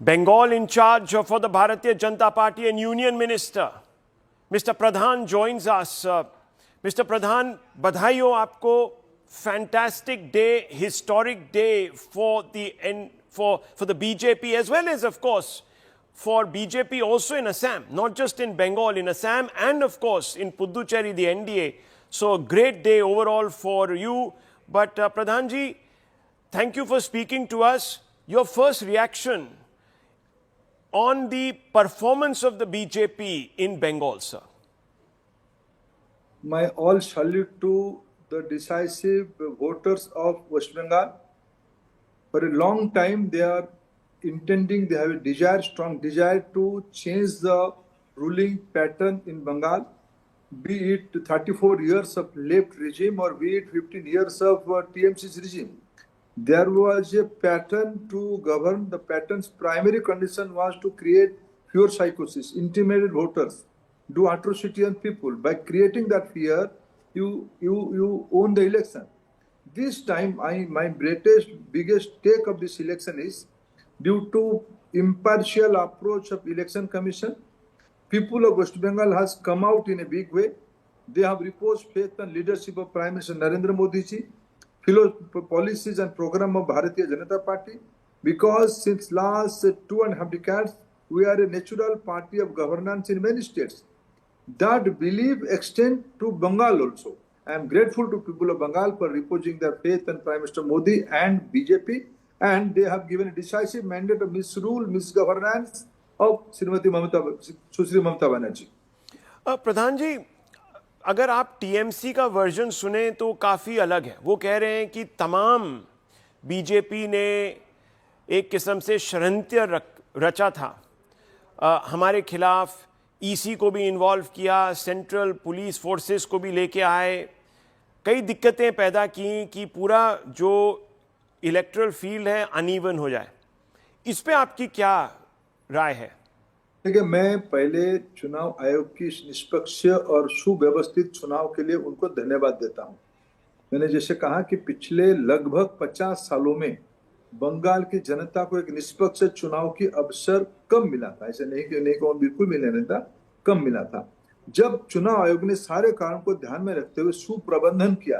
Bengal in charge for the Bharatiya Janata Party and Union Minister, Mr. Pradhan joins us. Mr. Pradhan, बधाई हो आपको. Fantastic day, historic day for the BJP as well as, of course, for BJP also in Assam, not just in Bengal, in Assam and of course in Puducherry, the NDA. So a great day overall for you. But Pradhan ji, thank you for speaking to us. Your first reaction on the performance of the BJP in Bengal, sir. My all salute to the decisive voters of West Bengal. For a long time, they are intending, they have a desire, strong desire to change the ruling pattern in Bengal, be it 34 years of left regime or be it 15 years of TMC's regime. There was a pattern to govern. The pattern's primary condition was to create fear psychosis, intimidate voters, do atrocity on people. By creating that fear, you own the election. This time, my biggest take of this election is due to impartial approach of Election Commission. People of West Bengal has come out in a big way. They have reposed faith and leadership of Prime Minister Narendra Modi ji, policies and program of Bharatiya Janata Party, because since last 2.5 decades, we are a natural party of governance in many states. That belief extends to Bengal also. I am grateful to people of Bengal for reposing their faith in Prime Minister Modi and BJP, and they have given a decisive mandate of misrule, misgovernance of Srimati Mamata Banerjee. प्रधान जी, अगर आप TMC का version सुने तो काफ़ी अलग है. वो कह रहे हैं कि तमाम बीजेपी ने एक किस्म से षड्यंत्र रचा था, हमारे खिलाफ ईसी को भी इन्वॉल्व किया, सेंट्रल पुलिस फोर्सेस को भी लेके आए, कई दिक्कतें पैदा की कि पूरा जो इलेक्टोरल फील्ड है अनइवन हो जाए. इस पे आपकी क्या राय है? देखिए, मैं पहले चुनाव आयोग की निष्पक्ष और सुव्यवस्थित चुनाव के लिए उनको धन्यवाद देता हूं. मैंने जैसे कहा कि पिछले लगभग 50 सालों में बंगाल की जनता को एक निष्पक्ष चुनाव की अवसर कम मिला था. ऐसे नहीं कि बिल्कुल मिला नहीं था, कम मिला था. जब चुनाव आयोग ने सारे कारणों को ध्यान में रखते हुए सुप्रबंधन किया,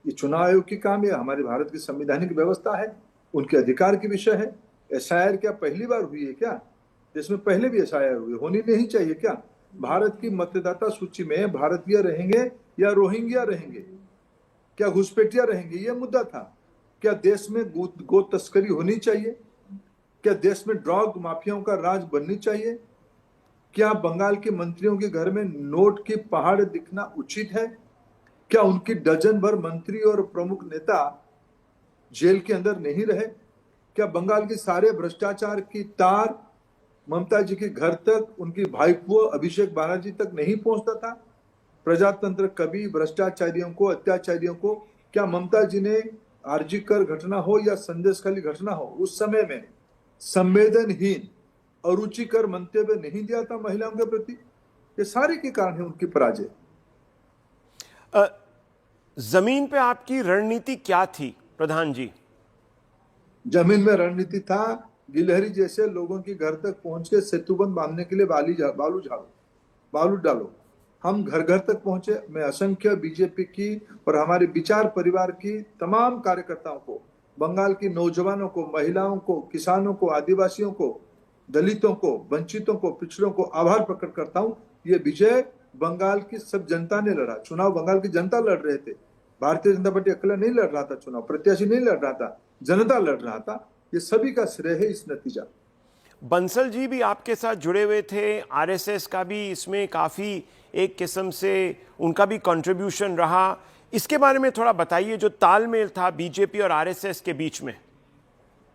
ये चुनाव आयोग की काम है, हमारे भारत की संवैधानिक व्यवस्था है, उनके अधिकार की विषय है. एसआईआर क्या पहली बार हुई है क्या? देश में पहले भी एसआईआर हुई, होनी नहीं चाहिए क्या? भारत की मतदाता सूची में भारतीय रहेंगे या रोहिंग्या रहेंगे, क्या घुसपैठिया रहेंगे, ये मुद्दा था. क्या देश में गो तस्करी होनी चाहिए? क्या देश में ड्रग माफियाओं का राज बननी चाहिए? क्या बंगाल के मंत्रियों के घर में नोट की पहाड़ दिखना उचित है? क्या उनकी डजन भर मंत्री और प्रमुख नेता जेल के अंदर नहीं रहे? क्या बंगाल के सारे भ्रष्टाचार की तार ममता जी के घर तक, उनकी भाईपो अभिषेक बनर्जी तक नहीं पहुंचता था? प्रजातंत्र कभी भ्रष्टाचारियों को, अत्याचारियों को, क्या ममता जी ने आरजीकर घटना हो या संदेशखाली घटना हो, उस समय में संवेदनहीन अरुचिकर मंतव्य नहीं दिया था महिलाओं के प्रति? ये सारे के कारण है उनकी पराजय. जमीन पे आपकी रणनीति क्या थी प्रधान जी? जमीन में रणनीति था गिलहरी जैसे लोगों के घर तक पहुंच के सेतुबंध बांधने के लिए बालू डालो. हम घर घर तक पहुंचे. मैं असंख्य बीजेपी की और हमारे विचार परिवार की तमाम कार्यकर्ताओं को, बंगाल की नौजवानों को, महिलाओं को, किसानों को, आदिवासियों को, दलितों को, वंचितों को, पिछड़ों को आभार प्रकट करता हूं. ये विजय बंगाल की सब जनता ने लड़ा. चुनाव बंगाल की जनता लड़ रहे थे. भारतीय जनता पार्टी अकेला नहीं लड़ रहा था चुनाव, प्रत्याशी नहीं लड़ रहा था, जनता लड़ रहा था. ये सभी का श्रेय है इस नतीजा. बंसल जी भी आपके साथ जुड़े हुए थे, आरएसएस का भी इसमें काफ़ी एक किस्म से उनका भी कंट्रीब्यूशन रहा. इसके बारे में थोड़ा बताइए, जो तालमेल था बीजेपी और आरएसएस के बीच में.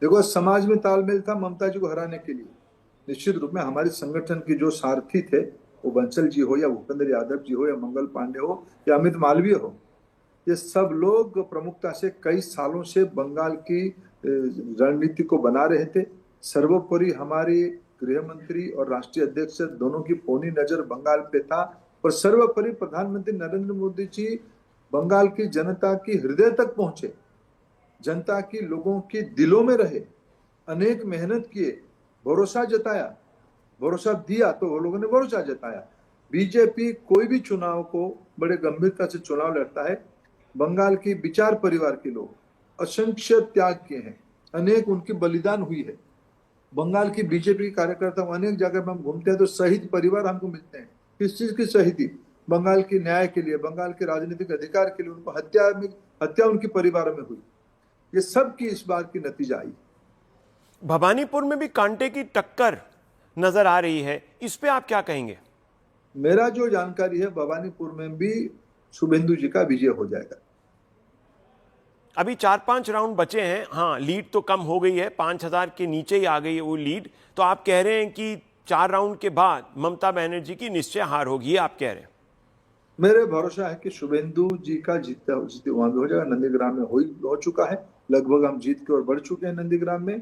देखो, समाज में तालमेल था ममता जी को हराने के लिए. निश्चित रूप में हमारे संगठन के जो सारथी थे, वो बंसल जी हो या भूपेंद्र यादव जी हो या मंगल पांडे हो या अमित मालवीय हो, ये सब लोग प्रमुखता से कई सालों से बंगाल की रणनीति को बना रहे थे. सर्वोपरि हमारे गृह मंत्री और राष्ट्रीय अध्यक्ष दोनों की पौनी नजर बंगाल पे था. और सर्वोपरि प्रधानमंत्री नरेंद्र मोदी जी बंगाल की जनता की हृदय तक पहुंचे, जनता की, लोगों के दिलों में रहे, अनेक मेहनत किए, भरोसा जताया, भरोसा दिया तो वो लोगों ने भरोसा जताया। बीजेपी कोई भी चुनाव को बड़े गंभीरता से चुनाव लड़ता है। बंगाल की विचार परिवार के लोग असंख्य त्याग किए हैं, अनेक उनकी बलिदान हुई है। बंगाल की बीजेपी के कार्यकर्ता अनेक जगह पर हम घूमते हैं तो शहीद परिवार हमको मिलते हैं। किस चीज की शहीदी? बंगाल के न्याय के लिए, बंगाल के राजनीतिक अधिकार के लिए। उनको हत्या उनके परिवार में हुई। ये सब की इस बात की नतीजा आई। भवानीपुर में भी कांटे की टक्कर नजर आ रही है, इस पे आप क्या कहेंगे? मेरा जो जानकारी है, भवानीपुर में भी शुभेंदु जी का विजय हो जाएगा। अभी 4-5 राउंड बचे हैं। हाँ, लीड तो कम हो गई है, 5,000 के नीचे ही आ गई है वो लीड। तो आप कह रहे हैं कि 4 राउंड के बाद ममता बनर्जी की निश्चय हार होगी, आप कह रहे हैं? मेरे भरोसा है कि शुभेंदु जी का जीते वहां भी हो जाएगा। नंदीग्राम में हो चुका है, लगभग हम जीत की ओर बढ़ चुके हैं नंदीग्राम में।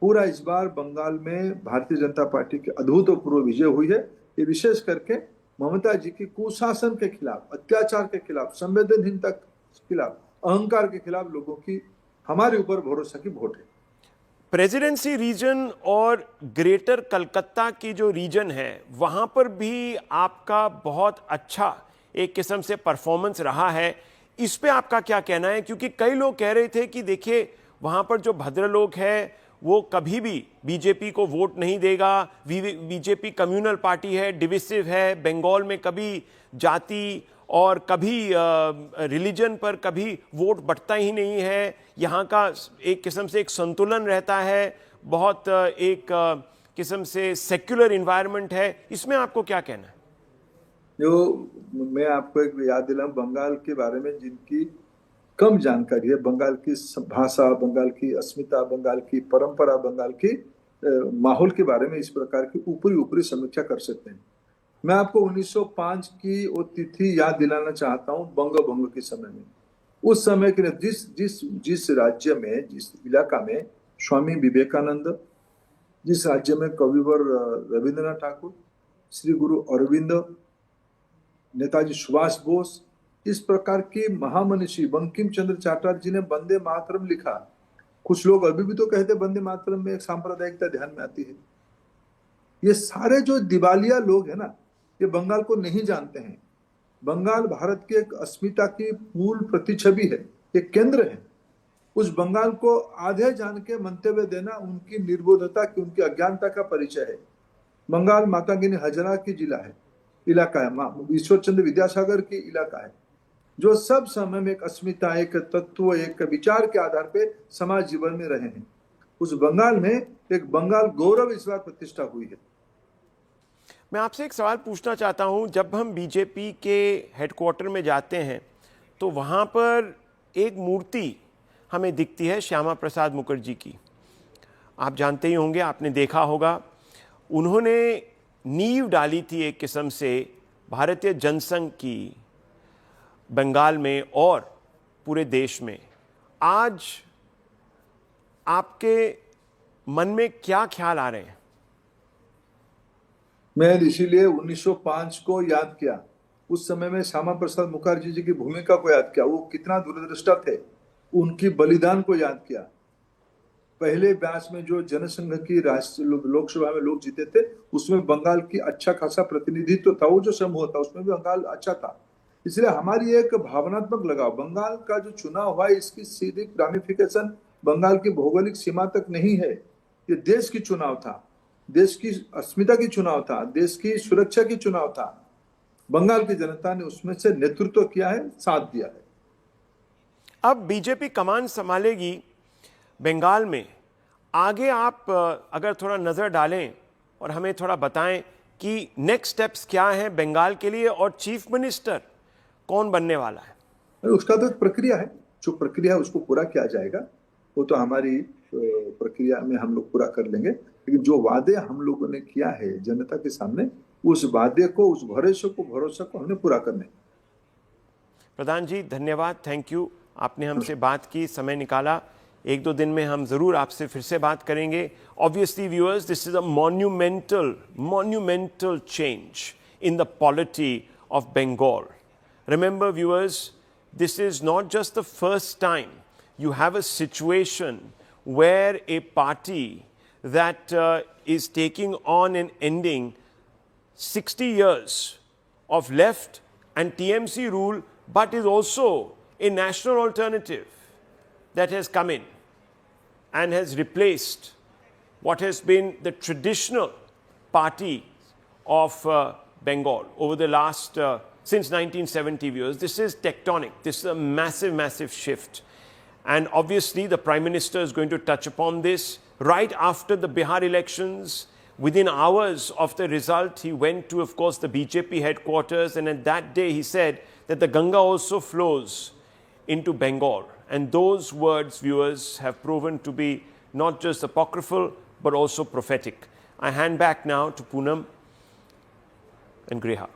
पूरा इस बार बंगाल में भारतीय जनता पार्टी की अभूतपूर्व विजय हुई है। ये विशेष करके ममता जी की कुशासन के खिलाफ, अत्याचार के खिलाफ, संवेदनहीनता के खिलाफ, अहंकार के खिलाफ लोगों की हमारे ऊपर भरोसा की वोट है। प्रेसिडेंसी रीजन और ग्रेटर कलकत्ता की जो रीजन है, वहां पर भी आपका बहुत अच्छा एक किस्म से परफॉर्मेंस रहा है। इस पे आपका क्या कहना है? क्योंकि कई लोग कह रहे थे कि देखिए वहां पर जो भद्रलोक है वो कभी भी बीजेपी को वोट नहीं देगा, बीजेपी कम्युनल पार्टी है, डिविसिव है, बंगाल में कभी जाति और कभी रिलीजन पर कभी वोट बंटता ही नहीं है, यहाँ का एक किस्म से एक संतुलन रहता है, बहुत एक किस्म से सेक्युलर इन्वायरमेंट है। इसमें आपको क्या कहना है? जो मैं आपको एक याद दिलाऊं, बंगाल के बारे में जिनकी कम जानकारी है, बंगाल की भाषा, बंगाल की अस्मिता, बंगाल की परंपरा, बंगाल की माहौल के बारे में इस प्रकार की ऊपरी ऊपरी समीक्षा कर सकते हैं। मैं आपको 1905 की वो तिथि याद दिलाना चाहता हूँ, बंग भंग के समय में। उस समय के जिस राज्य में, जिस इलाका में स्वामी विवेकानंद, जिस राज्य में कविवर रविंद्रनाथ ठाकुर, श्री गुरु अरविंद, नेताजी सुभाष बोस, इस प्रकार के महामनीषी, बंकिम चंद्र चटर्जी जी ने वंदे मातरम लिखा। कुछ लोग अभी भी तो कहते वंदे मातरम में एक सांप्रदायिकता ध्यान में आती है। ये सारे जो दिवालिया लोग हैं ना, ये बंगाल को नहीं जानते हैं। बंगाल भारत की एक अस्मिता की मूल प्रतिछवि है, एक केंद्र है। उस बंगाल को आधे जान के मंतव्य देना उनकी निर्बोधता की, उनकी अज्ञानता का परिचय है। बंगाल मातागिनी हजरा की जिला है, इलाका है, ईश्वर चंद्र विद्यासागर की इलाका है, जो सब समय में एक अस्मिता, एक तत्व, एक विचार के आधार पे समाज जीवन में रहे हैं। उस बंगाल में एक बंगाल गौरव इस बार प्रतिष्ठा हुई है। मैं आपसे एक सवाल पूछना चाहता हूं, जब हम बीजेपी के हेडक्वार्टर में जाते हैं तो वहां पर एक मूर्ति हमें दिखती है श्यामा प्रसाद मुखर्जी की। आप जानते ही होंगे, आपने देखा होगा, उन्होंने नींव डाली थी एक किस्म से भारतीय जनसंघ की बंगाल में और पूरे देश में। आज आपके मन में क्या ख्याल आ रहे हैं? मैं इसीलिए 1905 को याद किया। उस समय में श्यामा प्रसाद मुखर्जी जी की भूमिका को याद किया। वो कितना दूरदृष्टा थे, उनकी बलिदान को याद किया। पहले बैच में जो जनसंघ की लोकसभा में लोग जीते थे, उसमें बंगाल की अच्छा खासा प्रतिनिधित्व था। वो जो समूह था उसमें भी बंगाल अच्छा था। इसलिए हमारी एक भावनात्मक लगाव, बंगाल का जो चुनाव हुआ इसकी सीधी रामिफिकेशन बंगाल की भौगोलिक सीमा तक नहीं है। ये देश की चुनाव था, देश की अस्मिता की चुनाव था, देश की सुरक्षा की चुनाव था। बंगाल की जनता ने उसमें से नेतृत्व किया है, साथ दिया है। अब बीजेपी कमान संभालेगी बंगाल में। आगे आप अगर थोड़ा नजर डालें और हमें थोड़ा बताएं कि नेक्स्ट स्टेप्स क्या हैं बंगाल के लिए, और चीफ मिनिस्टर कौन बनने वाला है? उसका तो एक प्रक्रिया है, जो प्रक्रिया है उसको पूरा किया जाएगा। वो तो हमारी प्रक्रिया में हम लोग पूरा कर लेंगे। लेकिन जो वादे हम लोगों ने किया है जनता के सामने, उस वादे को, उस भरोसे को हमने पूरा करना है। प्रधान जी धन्यवाद, थैंक यू, आपने हमसे बात की, समय निकाला। 1-2 दिन में हम जरूर आपसे फिर से बात करेंगे। Obviously viewers, this is a monumental change in the polity of Bengal. Remember viewers, this is not just the first time you have a situation where a party that is taking on and ending 60 years of left and TMC rule, but is also a national alternative that has come in and has replaced what has been the traditional party of Bengal over the last, since 1970 years. This is tectonic. This is a massive, massive shift. And obviously the Prime Minister is going to touch upon this. Right after the Bihar elections, within hours of the result, he went to, of course, the BJP headquarters. And at that day, he said that the Ganga also flows into Bengal. And those words, viewers, have proven to be not just apocryphal, but also prophetic. I hand back now to Poonam and Griha.